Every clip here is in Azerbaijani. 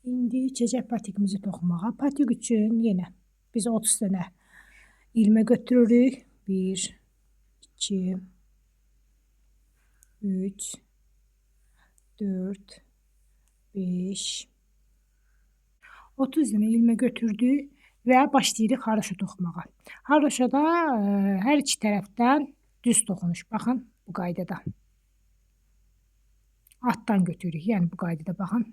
İndi içəcək patikimizi toxumağa. Patik üçün yenə biz 30 dənə ilmə götürürük. 1, 2, 3, 4, 5, 30 dənə ilmə götürdük və başlayırıq haroşa toxumağa. Haroşada hər iki tərəfdən düz toxunuş. Baxın bu qaydada. Altdan götürürük. Yəni bu qaydada baxın.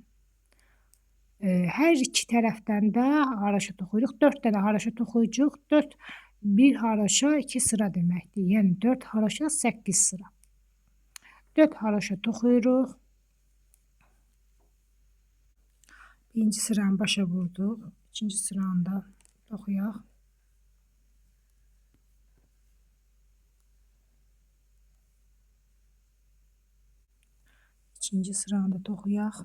Hər iki tərəfdən də haroşa toxuyuruq. 4 dənə haroşa toxuyucuq. 4 bir haroşa 2 sıra deməkdir. Yəni 4 haroşa 8 sıra. 4 haroşa toxuyuruq. Birinci sıranı başa vurduq. İkinci sıranı da toxuyaq. İkinci sıranı da toxuyaq.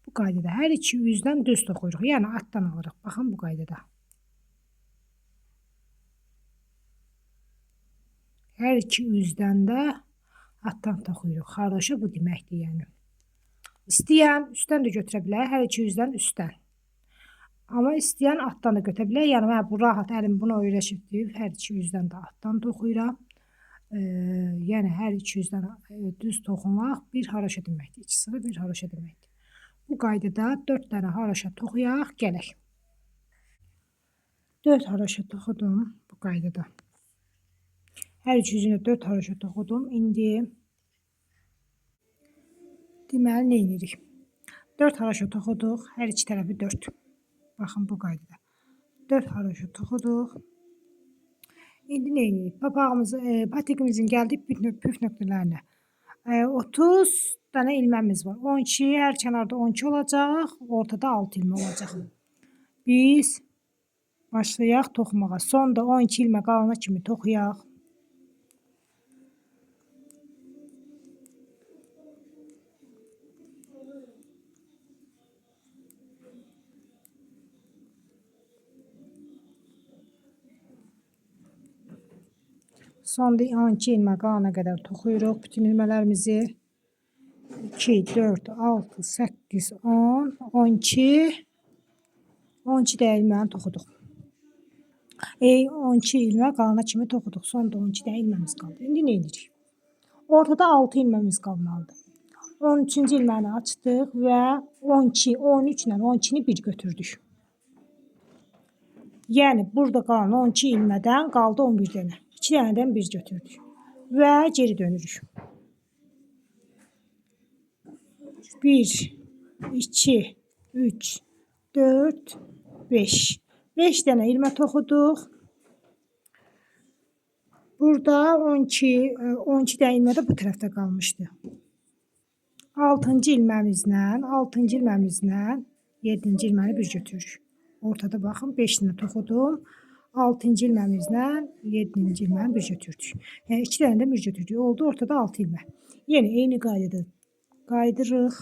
Bu qaydada hər iki üzdən düz toxuyuruq. Yəni altdan alırıq. Baxın bu qaydada. Hər iki üzdən də altdan toxuyuruq. Haroşa bu deməkdir yəni. İstəyən üstdən də götürə bilər. Hər iki üzdən üstdən. Amma istəyən altdan da götürə bilər. Yəni mən bu rahat əlim buna öyrəşibdir. Hər iki üzdən də altdan toxuyuram. Yəni hər iki üzdən düz toxumaq bir haroşa deməkdir. 2 sıra bir haroşa deməkdir. Bu qaydada 4 dənə haroşa toxuyaq, gələk. 4 haroşa toxudum bu qaydada. Hər iki üzünə 4 haroşa toxudum. İndi deməli nə edirik? 4 haroşa toxuduq, hər iki tərəfi 4. Baxın bu qaydada. 4 haroşa toxuduq. İndi nə edirik? Papağımızı, patikimizin gəldik püf nöqtələrinə. 30 dənə ilməmiz var. 12, hər kənarda 12 olacaq, ortada 6 ilmə olacaq. Biz başlayaq toxumağa. Sonda 12 ilmə qalana kimi toxuyaq. Sonda 12 ilmə qalana qədər toxuyuruq bütün ilmələrimizi. 2, 4, 6, 8, 10, 12. 12 də ilməni toxuduq. 12 ilmə qalana kimi toxuduq. Sonda 12 də ilməmiz qaldı. İndi nə edirik? Ortada 6 ilməmiz qalmalıdır. 13-cü ilməni açdıq və 12, 13 ilə 12-ni bir götürdük. Yəni burada qalan 12 ilmədən qaldı 11 dənə. 2 dənədən bir götürdük və geri dönürük. 1, 2, 3, 4, 5. 5 dənə ilmə toxuduq. Burada 12 dənə ilmə də bu tərəfdə qalmışdı. 6-cı ilməmizlə 7-ci ilməni bir götürürük. Ortada baxın 5 dənə toxudum. 6-cı ilməmizlə 7-ci ilməni bir götürdük. Yəni 2 dənə də bir götürdük. Oldu ortada 6 ilmə. Yəni eyni qaydada qaydırırıq.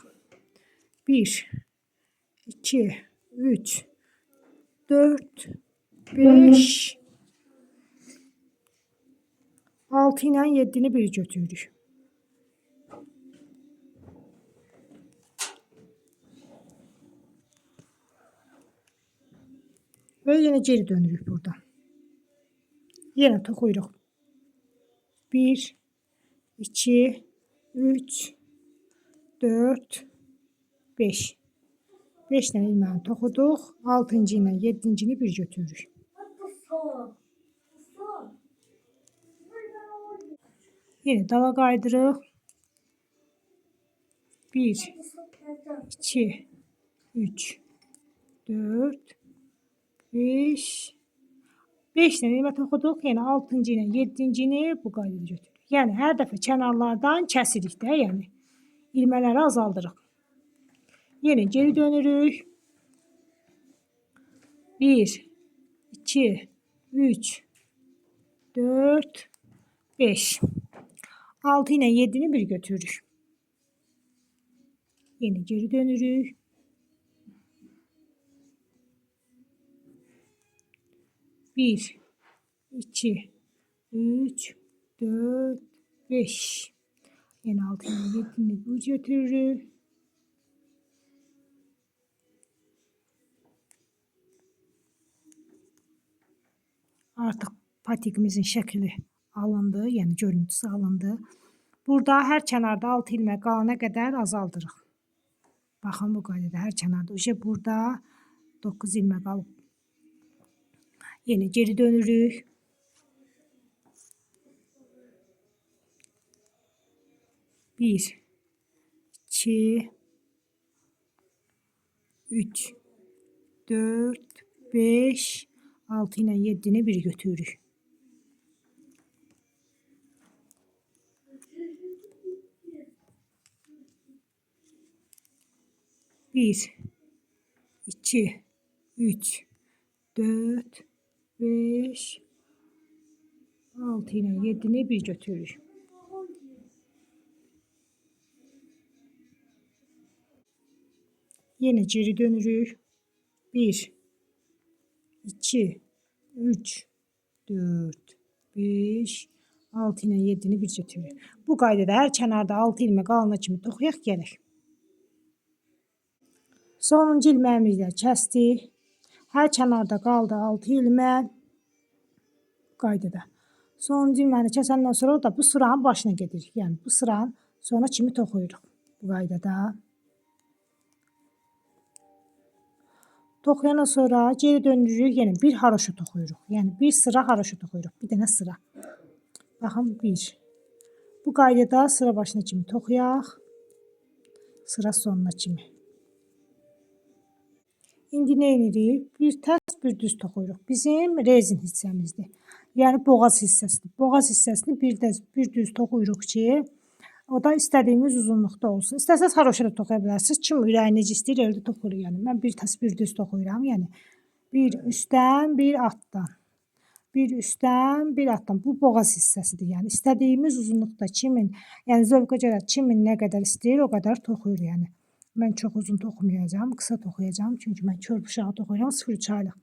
1, 2, 3, 4, 5, 6 ilə 7-ni bir götürürük. Və yenə geri dönürük buradan. Yenə toxuyuruq. 1, 2, 3, 4, 5. 5 dənə ilməni toxuduq. 6-cı ilə 7-cini bir götürürük. Yenə dala qaydırıq. 1, 2, 3, 4, 5. 5 dənə ilmə toxuduq. Yəni 6-cı ilə 7-cini bu qaydada götürürük. Yəni hər dəfə kənarlardan kəsirik də, yəni ilmələri azaldırıq. Yenə geri dönürük. 1, 2, 3, 4, 5. 6 ilə 7-ni bir götürürük. Yenə geri dönürük. 1, 2, 3, 4, 5. Yine 6 ile 7'ni bu götürürük. Artıq patikimizin şəkli alındı, yəni görüntüsü alındı. Burada hər kənarda 6 ilmək qalana qədər azaldırıq. Baxın bu qaydada hər kənarda. Burada 9 ilmək qalıb. Yenə geri dönürük. 1, 2, 3, 4, 5, 6 ilə 7'ni bir götürürük. Bir, 2, 3, 4, 5, 6 ilə 7'ni bir götürürük. Yine geri dönürük. 1, 2, 3, 4, 5, 6 ilə 7'ni bir götürürük. Bu qaydada hər kənarda 6 ilmək qalana kimi toxuyaq gələk. Sonuncu ilməyimizi də kəsdik. Hər kənarda qaldı 6 ilmək qaydada. Sonuncu ilməyini kəsəndən sonra da bu sıranın başına gedirik. Yəni bu sıranın sona kimi toxuyuruq bu qaydada. Toxuyandan sonra geri döndürürük, yenə bir haroşa toxuyuruq. Yəni bir sıra haroşa toxuyuruq. Bir dənə sıra. Baxın 1. Bu qaydada sıra başına kimi toxuyaq. Sıra sonuna kimi. İndi nə edirik? Bir tərs, bir düz toxuyuruq. Bizim rezin hissəmizdir. Yəni boğaz hissəsidir. Boğaz hissəsini bir düz toxuyuruq ki, o da istədiyimiz uzunluqda olsun. İstəsəz haroşa da toxuya bilərsiniz. Kim ürəyi necə istəyir, elə də toxuyur. Yəni mən bir tərs, bir düz toxuyuram. Yəni bir üstdən, bir altdan. Bir üstdən, bir altdan. Bu boğaz hissəsidir. Yəni istədiyimiz uzunluqda kimin, yəni zövqə görə kimin nə qədər istəyir, o qədər toxuyur yəni. Mən çox uzun toxumayacağam, qısa toxuyacağam. Çünki mən körpü uşağı toxuyuram 0-3 aylıq.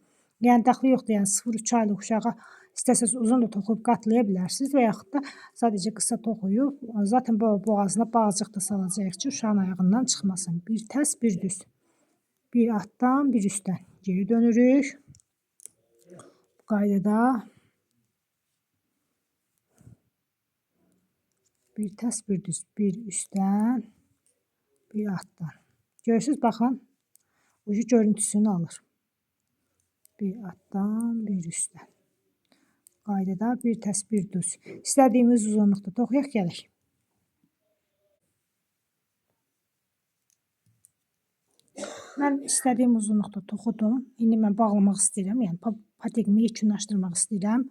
Yəni dəxli yoxdur. Yəni 0-3 aylıq uşağa istəsəz uzun da toxuyub qatlaya bilərsiniz və yaxud da sadəcə qısa toxuyub, zaten boğazına bağcıq da salacağıq ki, uşağın ayağından çıxmasın. Bir tərs, bir düz. Bir altdan, bir üstdən. Geri dönürük. Bu qaydada bir tərs, bir düz. Bir üstdən, bir altdan. Görürsünüz, baxın. Ucu görüntüsünü alır. Bir altdan, bir üstdən. Qaydada bir tərs, bir düz. İstədiyimiz uzunluqda toxuyaq gələk. Mən istədiyim uzunluqda toxudum. İndi mən bağlamaq istəyirəm. Yəni patekimi yekunlaşdırmaq istəyirəm.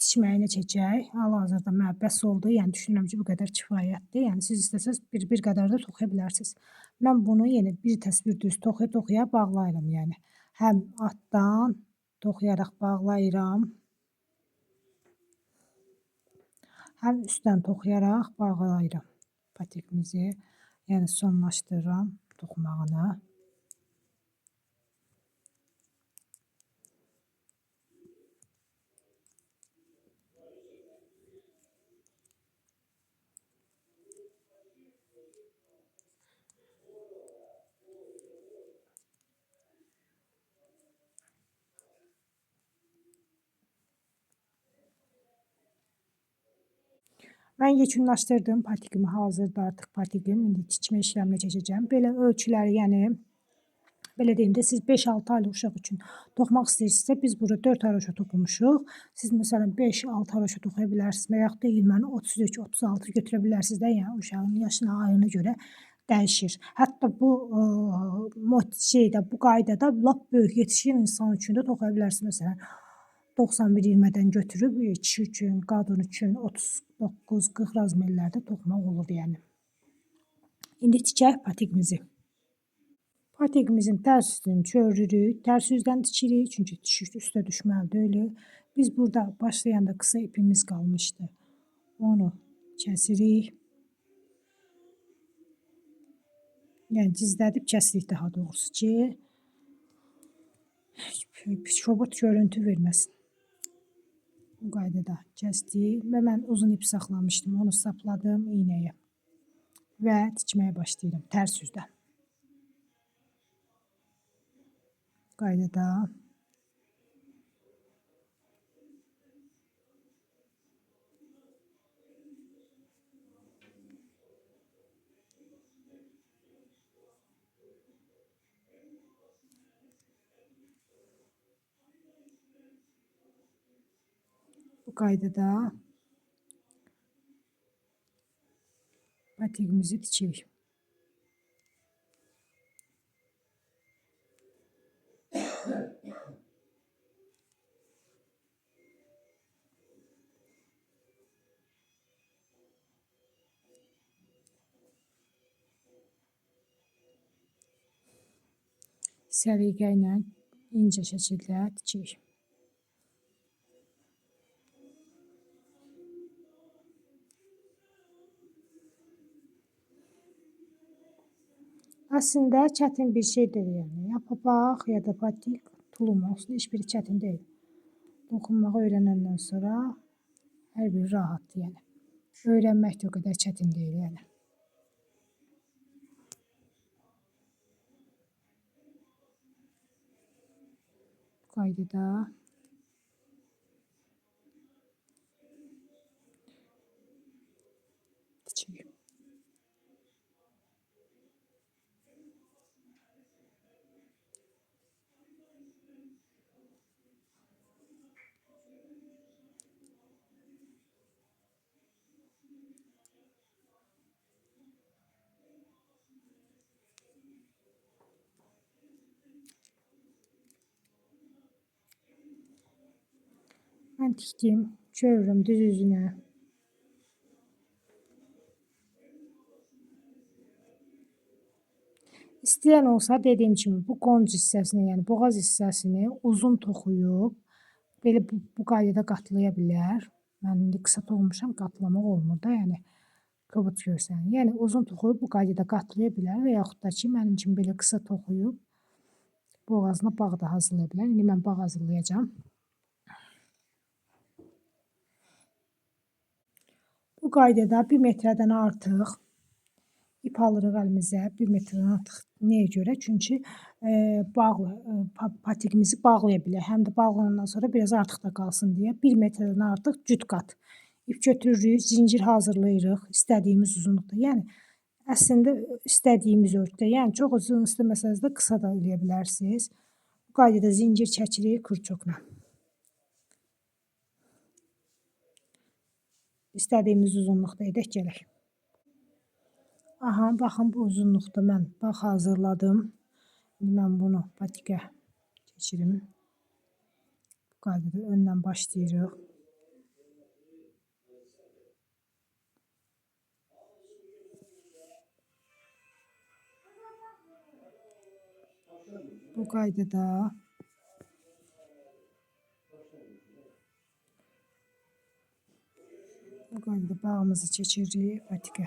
Tikməyini çəkək. Hal-hazırda mənə bəs oldu. Yəni düşünürəm ki, bu qədər kifayətdir. Yəni siz istəsəz bir qədər də toxuya bilərsiniz. Mən bunu yenə bir tərs, bir düz toxuya bağlayıram. Yəni həm altdan toxuyaraq bağlayıram. Həm üstdən toxuyaraq bağlayıram patekimizi. Yəni sonlaşdırıram toxumağını. Mən yekunlaşdırdım patikimi, hazırda artıq patikim. İndi tikmə işləminə keçəcəm. Belə ölçüləri, yəni belə deyim də, siz 5-6 aylıq uşaq üçün toxumaq istəyirsinizsə, biz burada 4 haroşa toxumuşuq. Siz məsələn 5-6 haroşa toxuya bilərsiniz və yaxud da ilməni 33-36 götürə bilərsiniz də, yəni uşağın yaşına, ayına görə dəyişir. Hətta bu bu qaydada lap böyük yetişkin insan üçün də toxuya bilərsiniz. Məsələn 91 ilmədən götürüb kişi üçün, qadın üçün 39-40 razmerlərdə toxumaq olur yəni. İndi tikək patikimizi. Patikimizin tərs üstünü çövürürük. Tərs üzdən tikirik, çünki üstə düşməli deyil. Biz burada başlayanda qısa ipimiz qalmışdı. Onu kəsirik. Yəni gizlədib kəsirik daha doğrusu ki, robot görüntü verməsin. Bu qaydada kəsdik və mən uzun ip saxlamışdım. Onu sapladım iynəyə və tikməyə başlayıram tərs üzdən. Qaydada patikimizi tikirik. Səliqə ilə incə şəkildə tikirik. Əslində çətin bir şey deyil yəni. Ya papaq, ya da patik, tulum olsun, heç biri çətin deyil. Dokunmağı öyrənəndən sonra hər biri rahatdır yəni. Öyrənmək də o qədər çətin deyil yəni. Bu qaydada tikirik. Mən tikdim, çevirdim düz üzünə. İstəyən olsa dediyim kimi bu qonc hissəsini, yəni boğaz hissəsini uzun toxuyub belə bu qaydada qatlaya bilər. Mən indi qısa toxumuşam, qatlamaq olmur da, yəni kobud görsənir. Yəni uzun toxuyub bu qaydada qatlaya bilər və yaxud da ki, mənim kimi belə qısa toxuyub boğazına bağ da hazırlaya bilər. İndi mən bağ hazırlayacağam. Bu qaydada 1 metrdən artıq ip alırıq əlimizə, 1 metrdən artıq. Nəyə görə? Çünki patikimizi bağlaya bilər. Həm də bağlayandan sonra biraz artıq da qalsın deyə 1 metrdən artıq cüt qat. İp götürürük, zincir hazırlayırıq istədiyimiz uzunluqda. Yəni əslində istədiyimiz ölçüdə. Yəni çox uzun istəməsəniz də qısa da eləyə bilərsiniz. Bu qaydada zincir çəkirik kurçokla. İstədiyimiz uzunluqda edək gələk. Aha, baxın bu uzunluqda mən bağ hazırladım. İndi mən bunu patikə keçirim. Bu qaydada öndən başlayırıq. Bu qaydada bağımızı keçiririk patikə.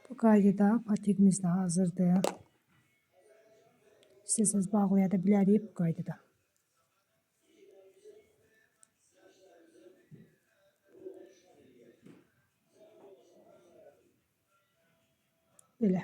Bu qaydada patikimiz də hazırdır. İstəsəniz bağlaya da bilərik bu qaydada. Belə.